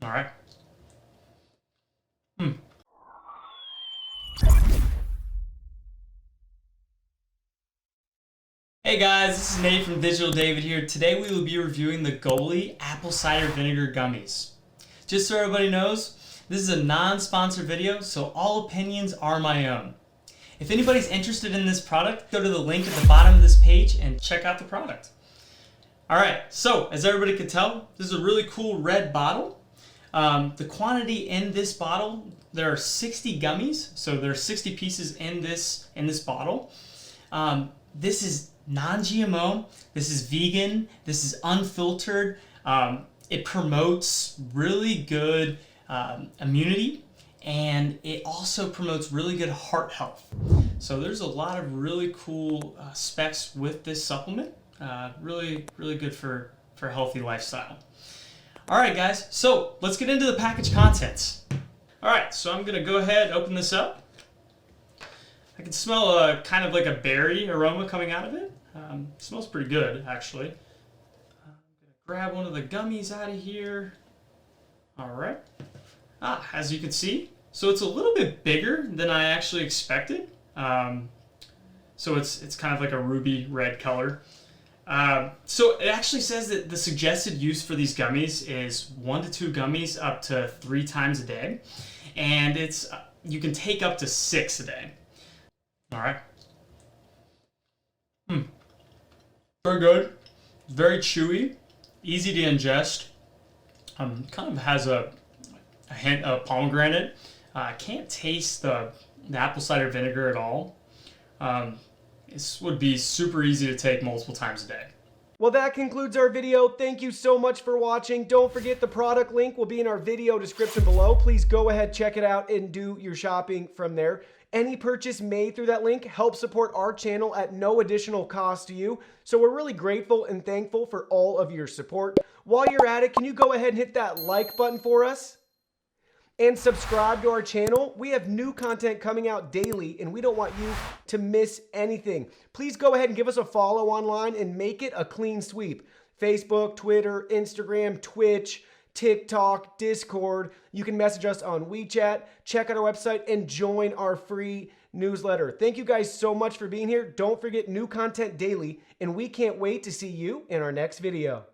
All right. Hmm. Hey guys, this is Nate from Digital David here. Today we will be reviewing the Goli Apple Cider Vinegar Gummies. Just so everybody knows, this is a non-sponsored video, so all opinions are my own. If anybody's interested in this product, go to the link at the bottom of this page and check out the product. Alright, so as everybody can tell, this is a really cool red bottle. The quantity in this bottle, there are 60 gummies, so there are 60 pieces in this bottle. This is non-GMO, this is vegan, this is unfiltered. It promotes really good immunity, and it also promotes really good heart health. So there's a lot of really cool specs with this supplement. Really good for a healthy lifestyle. Alright guys, so let's get into the package contents. Alright, so I'm gonna go ahead and open this up. I can smell a kind of like a berry aroma coming out of it. It smells pretty good, actually. I'm gonna grab one of the gummies out of here. All right. As you can see, so it's a little bit bigger than I actually expected. So it's kind of like a ruby red color. So it actually says that the suggested use for these gummies is 1 to 2 gummies up to 3 times a day, and you can take up to 6 a day. All right. Very good. Very chewy, easy to ingest. Kind of has a hint of pomegranate. I can't taste the apple cider vinegar at all. This would be super easy to take multiple times a day. Well, that concludes our video. Thank you so much for watching. Don't forget the product link will be in our video description below. Please go ahead, check it out, and do your shopping from there. Any purchase made through that link helps support our channel at no additional cost to you. So we're really grateful and thankful for all of your support. While you're at it, can you go ahead and hit that like button for us? And subscribe to our channel. We have new content coming out daily, and we don't want you to miss anything. Please go ahead and give us a follow online and make it a clean sweep. Facebook, Twitter, Instagram, Twitch, TikTok, Discord. You can message us on WeChat, check out our website, and join our free newsletter. Thank you guys so much for being here. Don't forget new content daily, and we can't wait to see you in our next video.